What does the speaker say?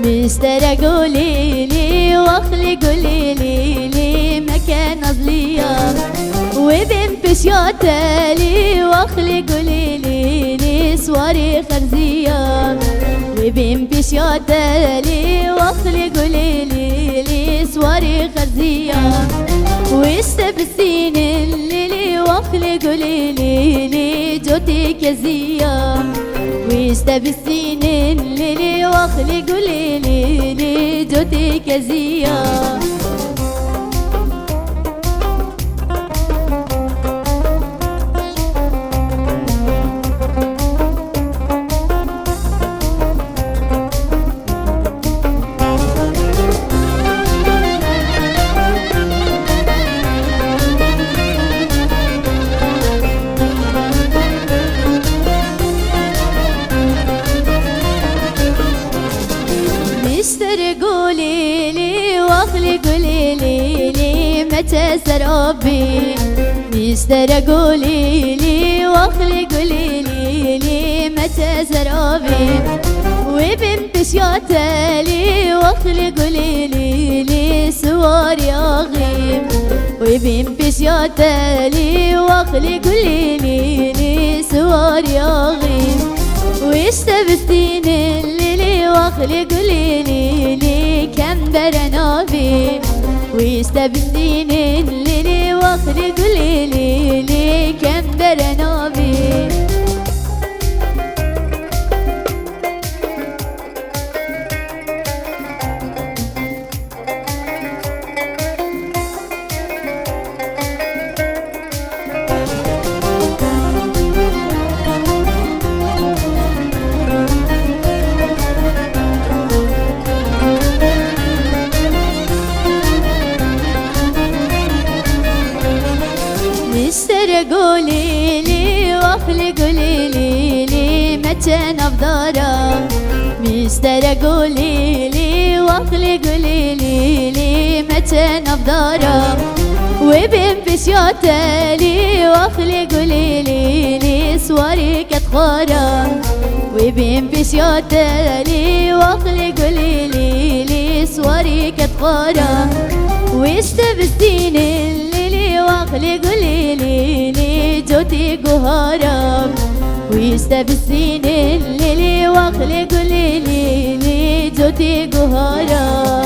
مسترى قولي لي واخلي قولي لي مكان أظلية وبين بشياتلي واخلي قولي لي سواري خرزية وبين بشياتلي واخلي قولي لي سواري خرزية واستبسين الليلي واخلي قولي لي جوتي كزية واستبسين الليلي واخلي قولي لي جوتي كزية مستر قولي لي واخلي قولي لي متى سرابي مستر قولي لي واخلي قولي لي متى سرابي وبين بشياتلي واخلي قولي لي سواري أغيب وبين بشياتلي واخلي قولي لي سواري أغيب واستبستين الليلي واخلي قولي لي كم برنابي واستبستين الليلي واخلي قولي لي كم برنابي مستر قولي لي واخلي قولي لي متى نفضارة مستر قولي لي واخلي قولي لي متى نفضارة وبين بشياتلي واخلي قولي لي سواري كتخارة وبين بشياتلي واخلي قولي لي سواري كتخارة واستبستين الليلي واخلي قولي لي جوتي قهارة واستبستين الليلي واخلي قولي لي جوتي قهارة